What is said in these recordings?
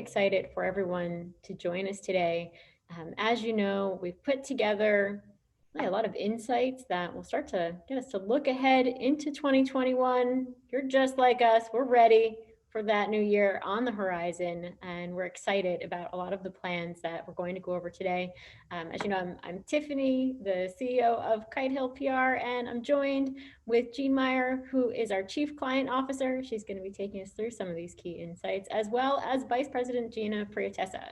Excited for everyone to join us today. As you know, we've put together a lot of insights that will start to get us to look ahead into 2021. You're just like us. We're ready for that new year on the horizon, and we're excited about a lot of the plans that we're going to go over today. As you know, I'm Tiffany, the CEO of Kite PR, and I'm joined with Jean Meyer, who is our Chief Client Officer. She's going to be taking us through some of these key insights, as well as Vice President Gina Priatessa.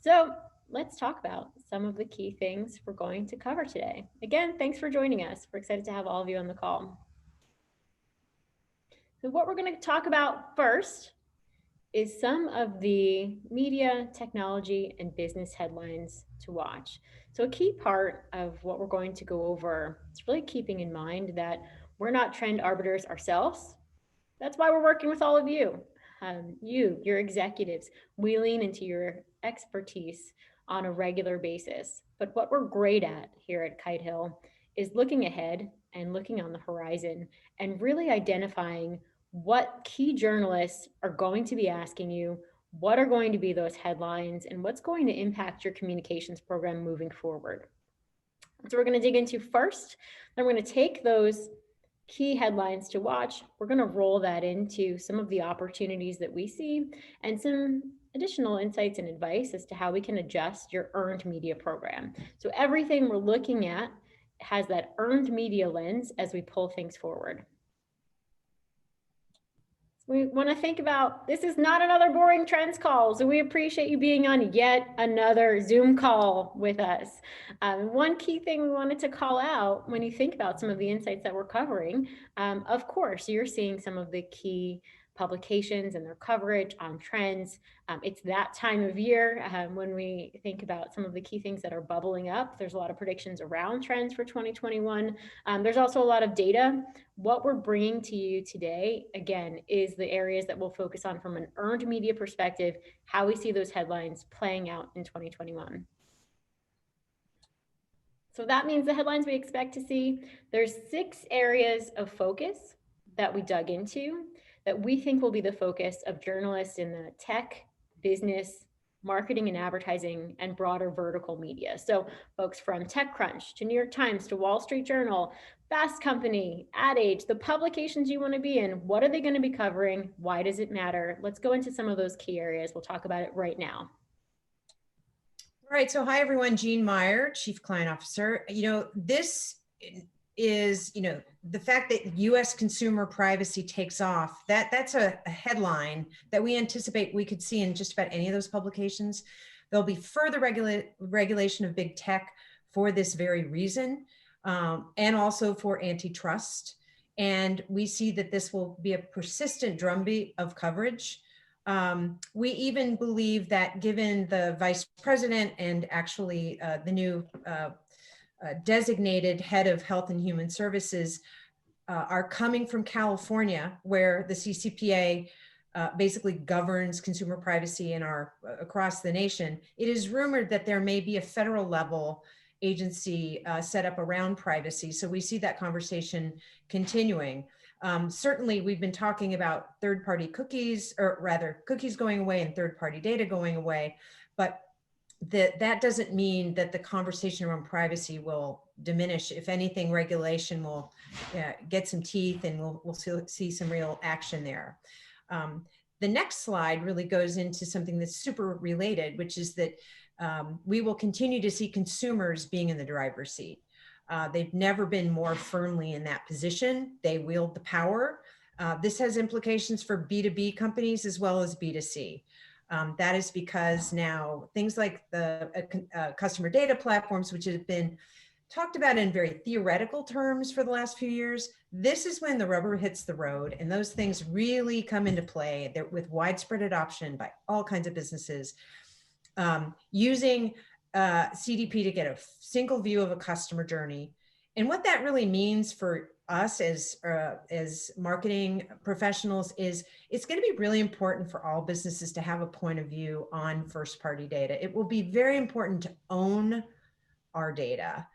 So let's talk about some of the key things we're going to cover today. Again, thanks for joining us. We're excited to have all of you on the call. So what we're going to talk about first is some of the media, technology, and business headlines to watch. So a key part of what we're going to go over is really keeping in mind that we're not trend arbiters ourselves. That's why we're working with all of you. Your executives, we lean into your expertise on a regular basis. But what we're great at here at Kite Hill is looking ahead and looking on the horizon and really identifying what key journalists are going to be asking you, what are going to be those headlines, and what's going to impact your communications program moving forward. So we're going to dig into first, then we're going to take those key headlines to watch. We're going to roll that into some of the opportunities that we see and some additional insights and advice as to how we can adjust your earned media program. So everything we're looking at has that earned media lens as we pull things forward. We want to think about, this is not another boring trends call, so we appreciate you being on yet another Zoom call with us. One key thing we wanted to call out when you think about some of the insights that we're covering, of course, you're seeing some of the key publications and their coverage on trends. It's that time of year when we think about some of the key things that are bubbling up. There's a lot of predictions around trends for 2021. There's also a lot of data. What we're bringing to you today, again, is the areas that we'll focus on from an earned media perspective, how we see those headlines playing out in 2021. So that means the headlines we expect to see, there's 6 areas of focus that we dug into that we think will be the focus of journalists in the tech, business, marketing and advertising, and broader vertical media. So folks from TechCrunch to New York Times to Wall Street Journal, Fast Company, Ad Age, the publications you want to be in, what are they going to be covering? Why does it matter? Let's go into some of those key areas. We'll talk about it right now. All right, so hi everyone, Jean Meyer, Chief Client Officer. This is, the fact that US consumer privacy takes off, that's a headline that we anticipate we could see in just about any of those publications. There'll be further regulation of big tech for this very reason, and also for antitrust. And we see that this will be a persistent drumbeat of coverage. We even believe that given the vice president and actually the new designated head of Health and Human Services are coming from California, where the CCPA basically governs consumer privacy across the nation. It is rumored that there may be a federal level agency set up around privacy. So we see that conversation continuing. Certainly, we've been talking about third-party cookies, or rather cookies going away and third-party data going away, but that doesn't mean that the conversation around privacy will diminish. If anything, regulation will get some teeth, and we'll see some real action there. The next slide really goes into something that's super related, which is that we will continue to see consumers being in the driver's seat. They've never been more firmly in that position. They wield the power. This has implications for B2B companies as well as B2C. That is because now things like the customer data platforms, which have been talked about in very theoretical terms for the last few years, this is when the rubber hits the road and those things really come into play with widespread adoption by all kinds of businesses, using CDP to get a single view of a customer journey. And what that really means for us as marketing professionals is it's going to be really important for all businesses to have a point of view on first-party data. It will be very important to own our data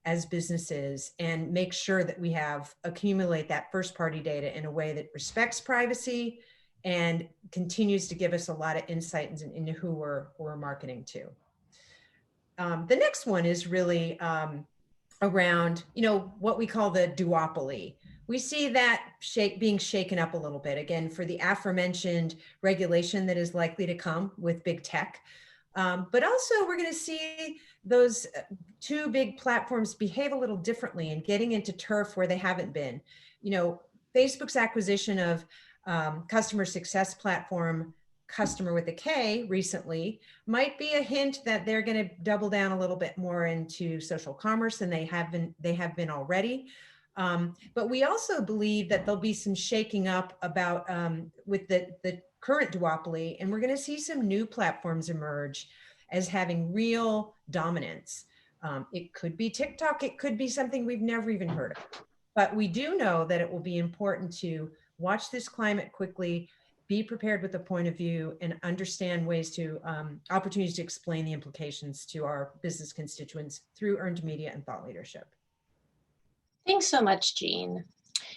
as businesses and make sure that we accumulate that first-party data in a way that respects privacy and continues to give us a lot of insight into who we're marketing to. The next one is really around, what we call the duopoly. We see that being shaken up a little bit, again, for the aforementioned regulation that is likely to come with big tech. But also we're going to see those two big platforms behave a little differently and getting into turf where they haven't been. Facebook's acquisition of customer success platform Customer with a K recently might be a hint that they're going to double down a little bit more into social commerce than they have been already. But we also believe that there'll be some shaking up about with the current duopoly, and we're going to see some new platforms emerge as having real dominance. It could be TikTok, it could be something we've never even heard of. But we do know that it will be important to watch this climate quickly, be prepared with a point of view, and understand ways to opportunities to explain the implications to our business constituents through earned media and thought leadership. Thanks so much, Jean.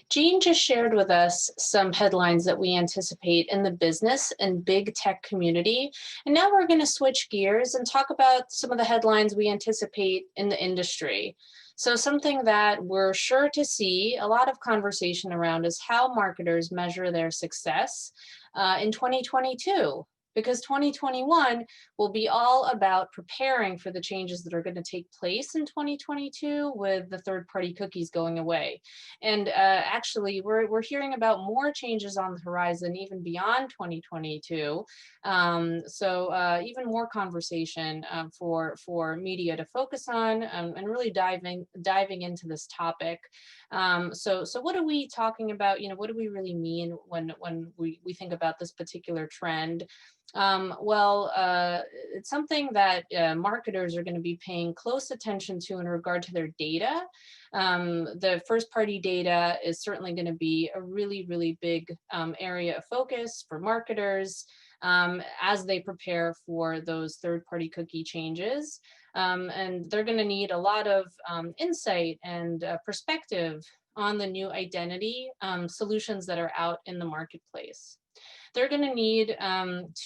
Jean just shared with us some headlines that we anticipate in the business and big tech community. And now we're going to switch gears and talk about some of the headlines we anticipate in the industry. So something that we're sure to see a lot of conversation around is how marketers measure their success in 2022. Because 2021 will be all about preparing for the changes that are going to take place in 2022 with the third-party cookies going away. And actually, we're hearing about more changes on the horizon even beyond 2022. So even more conversation for media to focus on and really diving into this topic. So what are we talking about? What do we really mean when we think about this particular trend? It's something that marketers are going to be paying close attention to in regard to their data. The first party data is certainly going to be a really, really big area of focus for marketers as they prepare for those third party cookie changes. And they're going to need a lot of insight and perspective on the new identity solutions that are out in the marketplace. They're going to need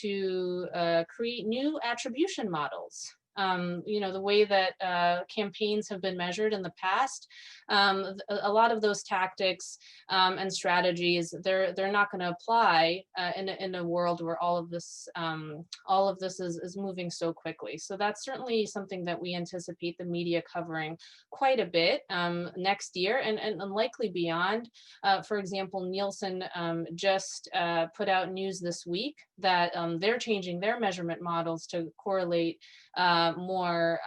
to create new attribution models. The way that campaigns have been measured in the past, a lot of those tactics and strategies, they're not going to apply in a world where all of this is moving so quickly. So that's certainly something that we anticipate the media covering quite a bit next year and likely beyond. For example, Nielsen just put out news this week that they're changing their measurement models to correlate more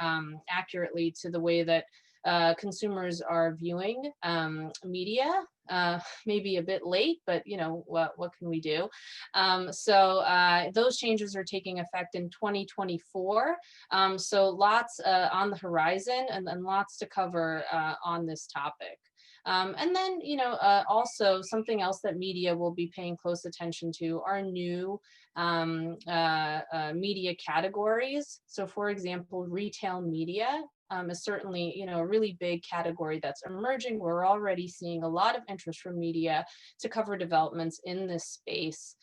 accurately to the way that consumers are viewing media. Maybe a bit late, but what can we do? So those changes are taking effect in 2024. So lots on the horizon and lots to cover on this topic. And then, also something else that media will be paying close attention to are new media categories. So for example, retail media is certainly, a really big category that's emerging. We're already seeing a lot of interest from media to cover developments in this space.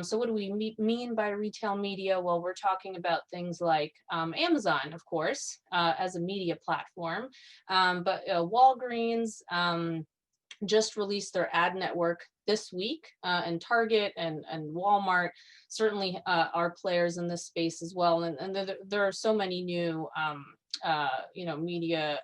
So what do we mean by retail media? Well, we're talking about things like Amazon, of course, as a media platform, but Walgreens just released their ad network this week, and Target and Walmart certainly are players in this space as well. And there are so many new media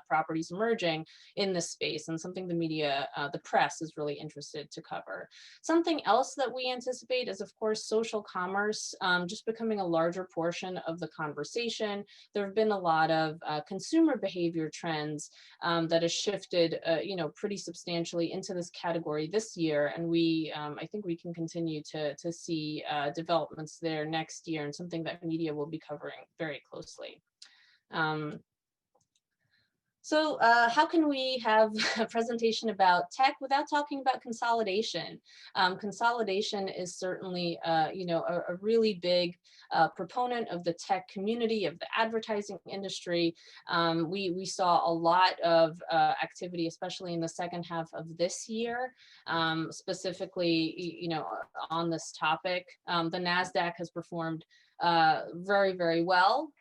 properties emerging in this space, and something the media, the press is really interested to cover. Something else that we anticipate is, of course, social commerce just becoming a larger portion of the conversation. There have been a lot of consumer behavior trends that has shifted, pretty substantially into this category this year, and I think we can continue to see developments there next year, and something that media will be covering very closely. So how can we have a presentation about tech without talking about consolidation? Consolidation is certainly, a really big proponent of the tech community, of the advertising industry. We saw a lot of activity, especially in the second half of this year, specifically, on this topic. The NASDAQ has performed very, very well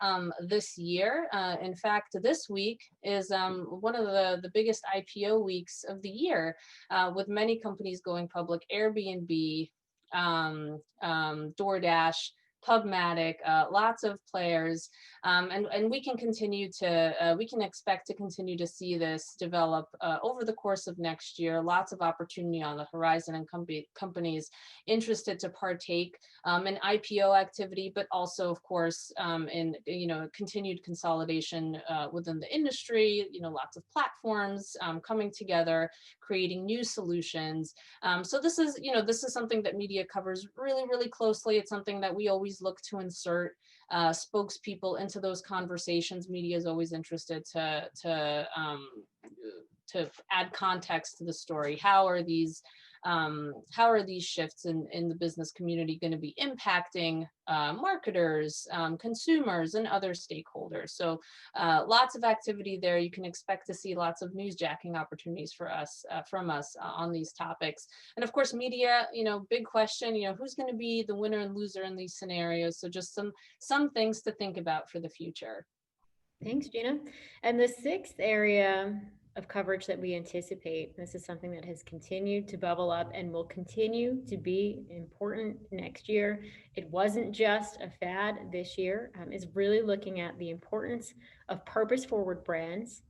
this year. In fact, this week is one of the biggest IPO weeks of the year, with many companies going public: Airbnb, DoorDash, Pubmatic, lots of players, and we can we can expect to continue to see this develop over the course of next year. Lots of opportunity on the horizon, and companies interested to partake in IPO activity, but also, of course, in continued consolidation within the industry. Lots of platforms coming together, creating new solutions. So this is something that media covers really, really closely. It's something that we always look to insert spokespeople into those conversations. Media is always interested to add context to the story. How are these shifts in the business community going to be impacting marketers, consumers, and other stakeholders? So lots of activity there. You can expect to see lots of newsjacking opportunities from us on these topics. And of course, media, big question, who's going to be the winner and loser in these scenarios? So just some things to think about for the future. Thanks, Gina. And the sixth area of coverage that we anticipate, this is something that has continued to bubble up and will continue to be important next year. It wasn't just a fad this year, is really looking at the importance of purpose-forward brands.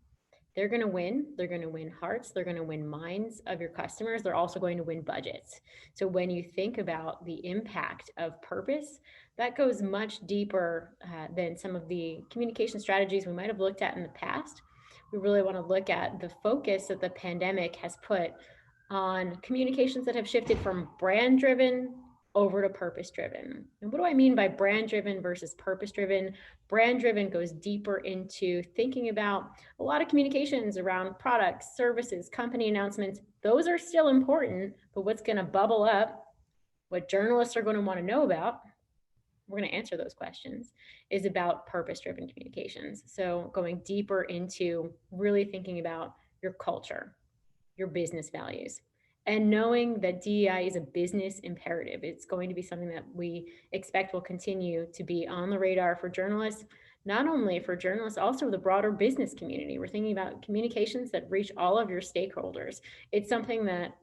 They're going to win. They're going to win hearts. They're going to win minds of your customers. They're also going to win budgets. So when you think about the impact of purpose, that goes much deeper than some of the communication strategies we might have looked at in the past. We really want to look at the focus that the pandemic has put on communications that have shifted from brand driven over to purpose driven. And what do I mean by brand driven versus purpose driven? Brand driven goes deeper into thinking about a lot of communications around products, services, company announcements. Those are still important, but what's going to bubble up, what journalists are going to want to know about, we're going to answer those questions, is about purpose-driven communications. So going deeper into really thinking about your culture, your business values, and knowing that DEI is a business imperative. It's going to be something that we expect will continue to be on the radar for journalists, not only for journalists, also the broader business community. We're thinking about communications that reach all of your stakeholders. It's something that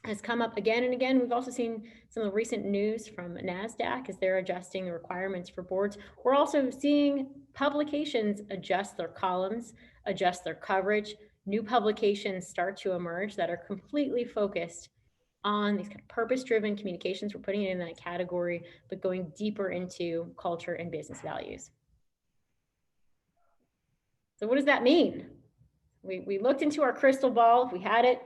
has come up again and again. We've also seen some of the recent news from NASDAQ as they're adjusting the requirements for boards. We're also seeing publications adjust their columns, adjust their coverage. New publications start to emerge that are completely focused on these kind of purpose-driven communications. We're putting it in that category, but going deeper into culture and business values. So what does that mean? We looked into our crystal ball, if we had it.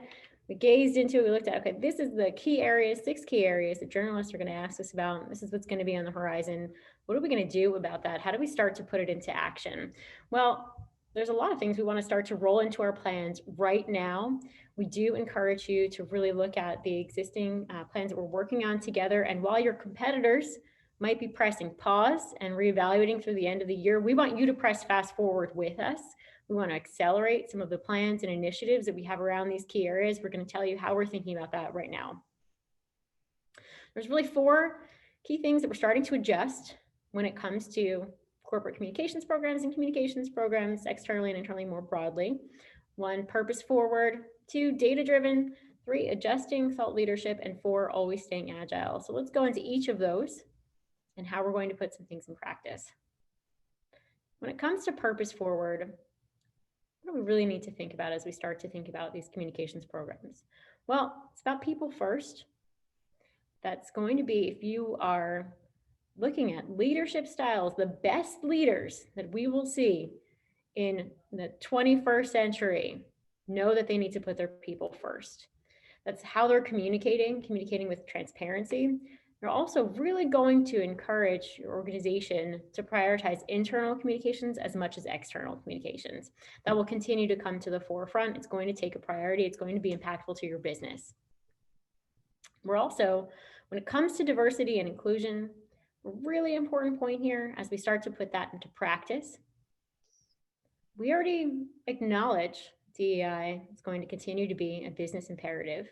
We gazed into it, we looked at, okay, this is the key areas, 6 key areas that journalists are going to ask us about. This is what's going to be on the horizon. What are we going to do about that? How do we start to put it into action? Well, there's a lot of things we want to start to roll into our plans right now. We do encourage you to really look at the existing plans that we're working on together. And while your competitors might be pressing pause and reevaluating through the end of the year, we want you to press fast forward with us. We want to accelerate some of the plans and initiatives that we have around these key areas. We're going to tell you how we're thinking about that right now. There's really 4 key things that we're starting to adjust when it comes to corporate communications programs and communications programs externally and internally more broadly. 1, purpose forward. 2, data driven. 3, adjusting thought leadership. And 4, always staying agile. So let's go into each of those and how we're going to put some things in practice. When it comes to purpose forward, what do we really need to think about as we start to think about these communications programs? Well, it's about people first. That's going to be, if you are looking at leadership styles, the best leaders that we will see in the 21st century know that they need to put their people first. That's how they're communicating with transparency. You're also really going to encourage your organization to prioritize internal communications as much as external communications. That will continue to come to the forefront. It's going to take a priority. It's going to be impactful to your business. We're also, when it comes to diversity and inclusion, a really important point here as we start to put that into practice. We already acknowledge DEI is going to continue to be a business imperative,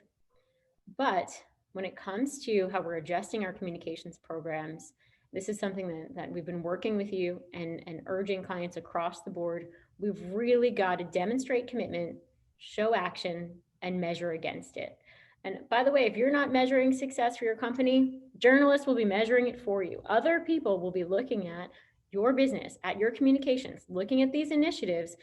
but when it comes to how we're adjusting our communications programs, this is something that we've been working with you and urging clients across the board. We've really got to demonstrate commitment, show action, and measure against it. And by the way, if you're not measuring success for your company, journalists will be measuring it for you. Other people will be looking at your business, at your communications, looking at these initiatives.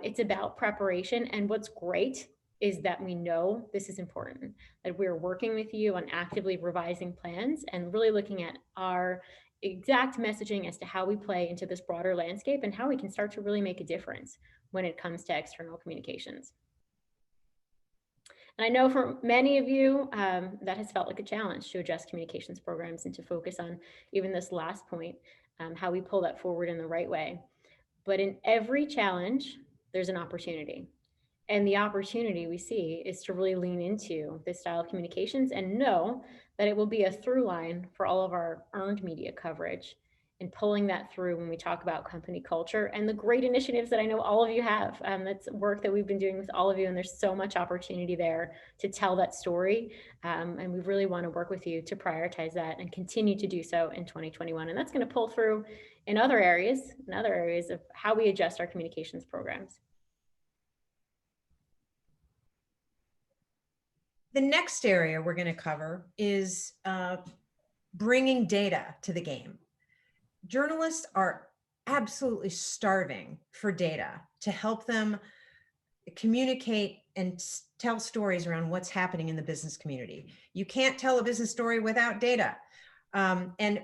It's about preparation. And what's great is that we know this is important, that we're working with you on actively revising plans and really looking at our exact messaging as to how we play into this broader landscape and how we can start to really make a difference when it comes to external communications. And I know for many of you, that has felt like a challenge to adjust communications programs and to focus on even this last point, how we pull that forward in the right way. But in every challenge, there's an opportunity. And the opportunity we see is to really lean into this style of communications and know that it will be a through line for all of our earned media coverage and pulling that through when we talk about company culture and the great initiatives that I know all of you have. That's work that we've been doing with all of you, and there's so much opportunity there to tell that story. And we really want to work with you to prioritize that and continue to do so in 2021. And that's going to pull through in other areas of how we adjust our communications programs. The next area we're going to cover is bringing data to the game. Journalists are absolutely starving for data to help them communicate and tell stories around what's happening in the business community. You can't tell a business story without data. And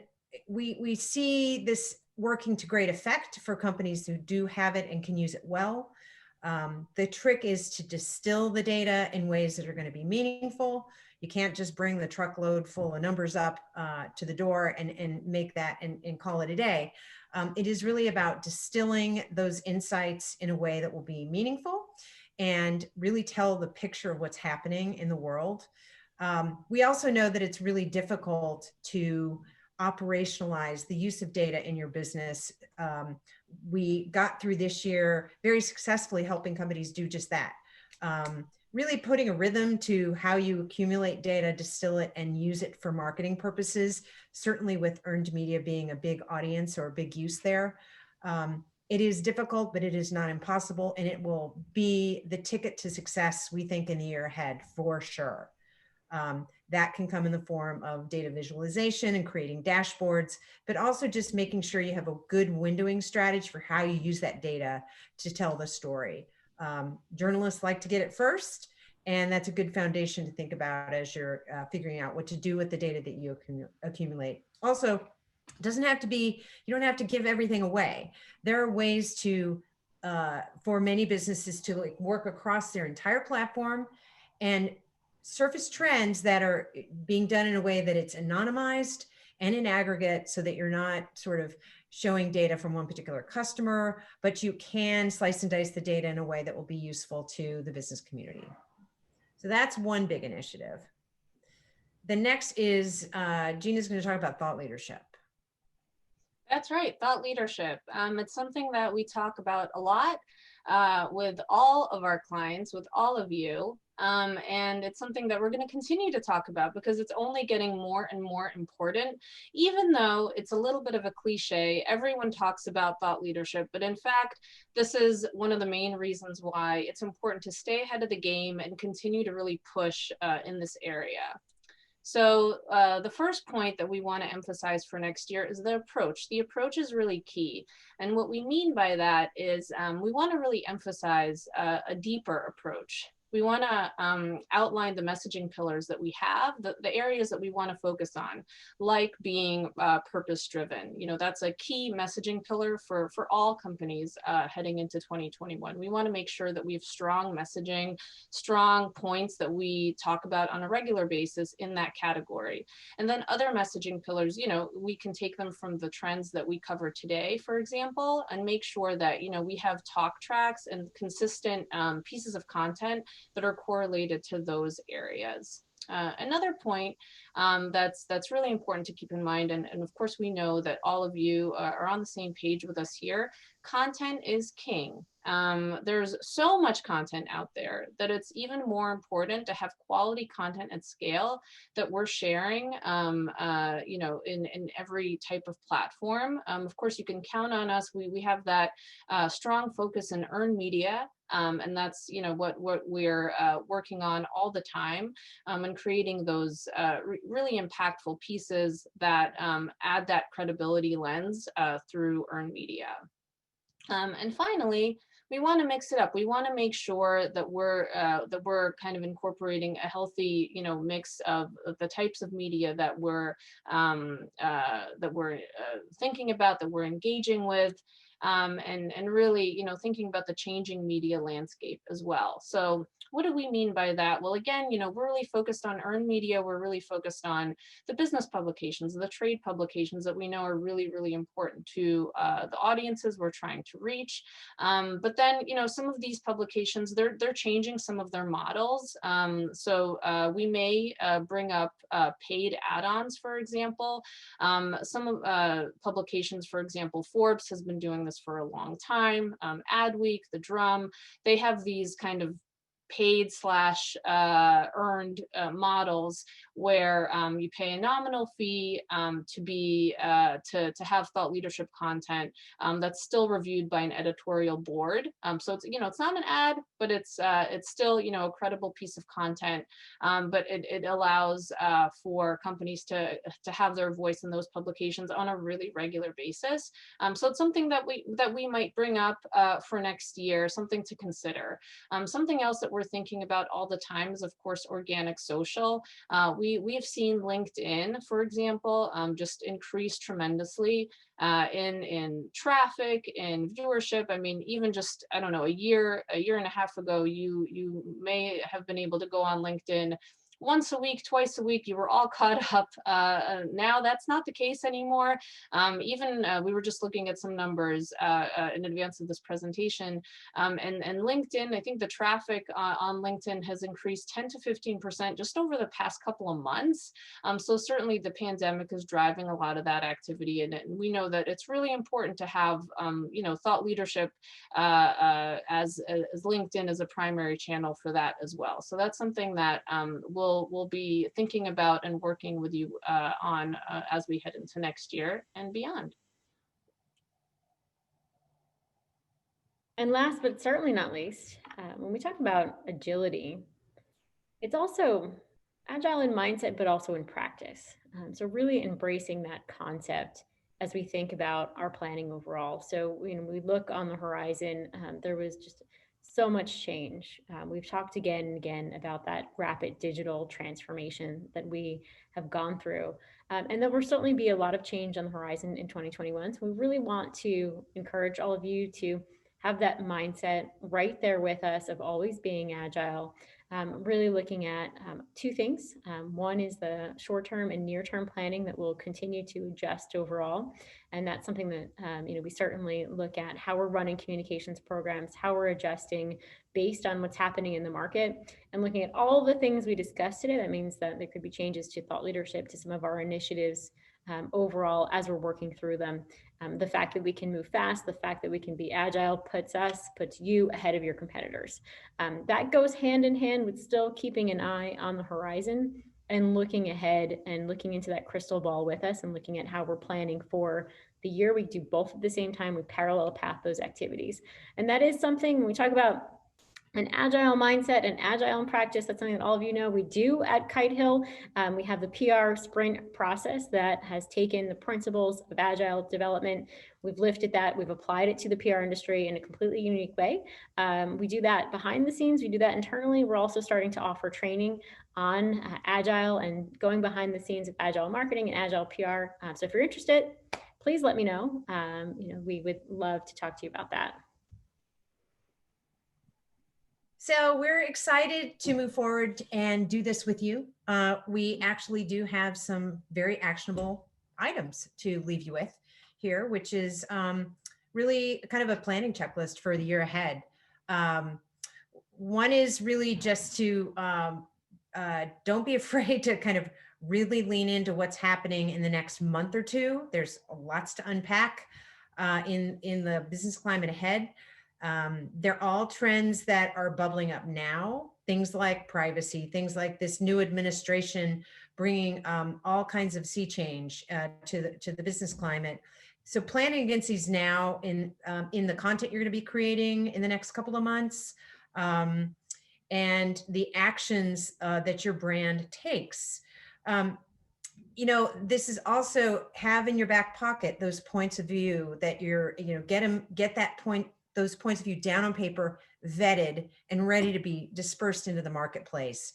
we see this working to great effect for companies who do have it and can use it well. The trick is to distill the data in ways that are going to be meaningful. You can't just bring the truckload full of numbers up to the door and make that and call it a day. It is really about distilling those insights in a way that will be meaningful and really tell the picture of what's happening in the world. We also know that it's really difficult to operationalize the use of data in your business. We got through this year very successfully helping companies do just that. Really putting a rhythm to how you accumulate data, distill it, and use it for marketing purposes, certainly with earned media being a big audience or a big use there. It is difficult, but it is not impossible, and it will be the ticket to success, we think, in the year ahead for sure. That can come in the form of data visualization and creating dashboards, but also just making sure you have a good windowing strategy for how you use that data to tell the story. Journalists like to get it first, and that's a good foundation to think about as you're figuring out what to do with the data that you accumulate. Also, it doesn't have to be, you don't have to give everything away. There are ways to, for many businesses to like work across their entire platform and surface trends that are being done in a way that it's anonymized and in aggregate so that you're not sort of showing data from one particular customer, but you can slice and dice the data in a way that will be useful to the business community. So that's one big initiative. The next is Gina's going to talk about thought leadership. That's right, thought leadership. It's something that we talk about a lot with all of our clients, with all of you. And it's something that we're going to continue to talk about because it's only getting more and more important. Even though it's a little bit of a cliche, everyone talks about thought leadership, but in fact, this is one of the main reasons why it's important to stay ahead of the game and continue to really push in this area. So the first point that we want to emphasize for next year is the approach. The approach is really key. And what we mean by that is we want to really emphasize a deeper approach. we want to outline the messaging pillars that we have, the areas that we want to focus on, like being purpose driven. You know, that's a key messaging pillar for all companies heading into 2021. We want to make sure that we have strong messaging, strong points that we talk about on a regular basis in that category. And then other messaging pillars, you know, we can take them from the trends that we cover today, for example, and make sure that, you know, we have talk tracks and consistent pieces of content that are correlated to those areas. Another point that's really important to keep in mind, and of course we know that all of you are on the same page with us here, content is king. There's so much content out there that it's even more important to have quality content at scale that we're sharing, you know, in every type of platform. Of course, you can count on us. We have that strong focus in earned media. And that's, you know, what we're working on all the time, and creating those really impactful pieces that add that credibility lens through earned media. And finally, we want to mix it up. We want to make sure that we're kind of incorporating a healthy, you know, mix of the types of media that we're thinking about, that we're engaging with, and really, you know, thinking about the changing media landscape as well. So what do we mean by that? Well, again, you know, we're really focused on earned media. We're really focused on the business publications, the trade publications that we know are really, really important to the audiences we're trying to reach. But then, you know, some of these publications, they're changing some of their models. So we may bring up paid add-ons, for example. Some publications, for example, Forbes has been doing this for a long time. Adweek, The Drum, they have these kind of paid slash earned models where you pay a nominal fee to have thought leadership content that's still reviewed by an editorial board. So it's, you know, it's not an ad, but it's still, you know, a credible piece of content. But it allows for companies to have their voice in those publications on a really regular basis. So it's something that we might bring up for next year, something to consider. Something else that we're thinking about all the time is, of course, organic social. We've seen LinkedIn, for example, just increase tremendously in traffic, in viewership. I mean, even just, I don't know, a year and a half ago, you may have been able to go on LinkedIn once a week, twice a week, you were all caught up. Now that's not the case anymore. Even we were just looking at some numbers in advance of this presentation, and LinkedIn, I think the traffic on LinkedIn has increased 10 to 15% just over the past couple of months. So certainly the pandemic is driving a lot of that activity, and we know that it's really important to have you know, thought leadership as LinkedIn as a primary channel for that as well. So that's something that we'll be thinking about and working with you on as we head into next year and beyond. And last but certainly not least, when we talk about agility, it's also agile in mindset, but also in practice. So really embracing that concept as we think about our planning overall. So when we look on the horizon, there was just so much change. We've talked again and again about that rapid digital transformation that we have gone through. And there will certainly be a lot of change on the horizon in 2021. So we really want to encourage all of you to have that mindset right there with us of always being agile. Really looking at two things. One is the short-term and near-term planning that will continue to adjust overall. And that's something that you know, we certainly look at how we're running communications programs, how we're adjusting based on what's happening in the market, and looking at all the things we discussed today. That means that there could be changes to thought leadership, to some of our initiatives overall as we're working through them. The fact that we can move fast, the fact that we can be agile puts you ahead of your competitors. That goes hand in hand with still keeping an eye on the horizon and looking ahead and looking into that crystal ball with us and looking at how we're planning for the year. We do both at the same time. We parallel path those activities. And that is something when we talk about an agile mindset and agile in practice. That's something that all of you know we do at Kite Hill. We have the PR sprint process that has taken the principles of agile development. We've lifted that, we've applied it to the PR industry in a completely unique way. We do that behind the scenes, we do that internally. We're also starting to offer training on agile and going behind the scenes of agile marketing and agile PR. So if you're interested, please let me know. We would love to talk to you about that. So we're excited to move forward and do this with you. We actually do have some very actionable items to leave you with here, which is really kind of a planning checklist for the year ahead. One is really just to don't be afraid to kind of really lean into what's happening in the next month or two. There's lots to unpack in the business climate ahead. They're all trends that are bubbling up now, things like privacy, things like this new administration bringing all kinds of sea change to the business climate. So planning against these now in the content you're going to be creating in the next couple of months, and the actions that your brand takes. This is also have in your back pocket those points of view that those points of view down on paper, vetted and ready to be dispersed into the marketplace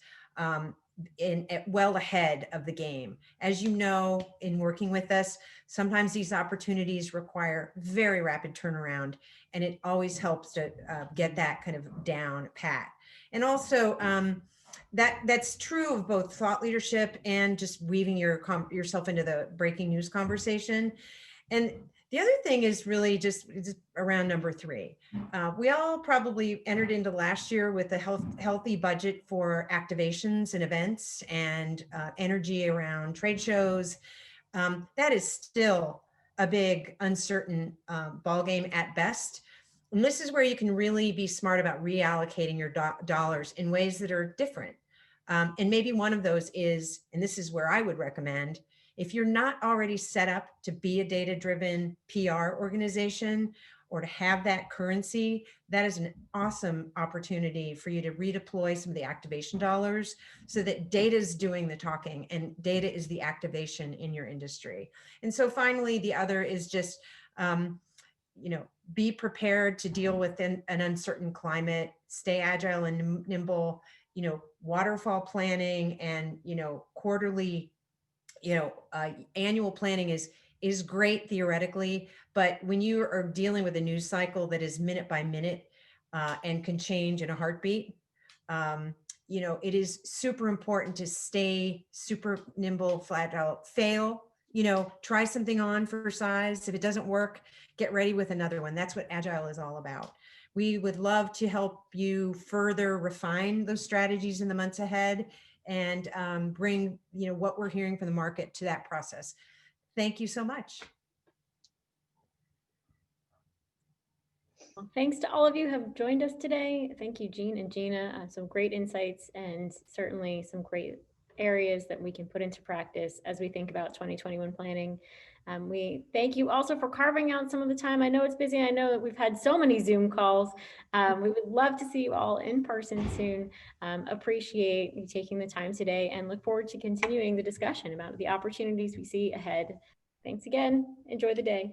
well ahead of the game. As you know, in working with us, sometimes these opportunities require very rapid turnaround, and it always helps to get that kind of down pat. And also, that's true of both thought leadership and just weaving yourself into the breaking news conversation. And the other thing is really just around number 3. We all probably entered into last year with a healthy budget for activations and events and energy around trade shows. That is still a big uncertain ballgame at best. And this is where you can really be smart about reallocating your dollars in ways that are different. And maybe one of those is, and this is where I would recommend, if you're not already set up to be a data-driven PR organization or to have that currency, that is an awesome opportunity for you to redeploy some of the activation dollars so that data is doing the talking and data is the activation in your industry. And so finally, the other is just, be prepared to deal with an uncertain climate, stay agile and nimble, waterfall planning and, quarterly, annual planning is great theoretically, but when you are dealing with a news cycle that is minute by minute and can change in a heartbeat, it is super important to stay super nimble, flat out, fail, try something on for size. If it doesn't work, get ready with another one. That's what agile is all about. We would love to help you further refine those strategies in the months ahead and bring, what we're hearing from the market to that process. Thank you so much. Well, thanks to all of you who have joined us today. Thank you, Jean and Gina. Some great insights and certainly some great areas that we can put into practice as we think about 2021 planning. We thank you also for carving out some of the time. I know it's busy. I know that we've had so many Zoom calls. We would love to see you all in person soon. Appreciate you taking the time today and look forward to continuing the discussion about the opportunities we see ahead. Thanks again. Enjoy the day.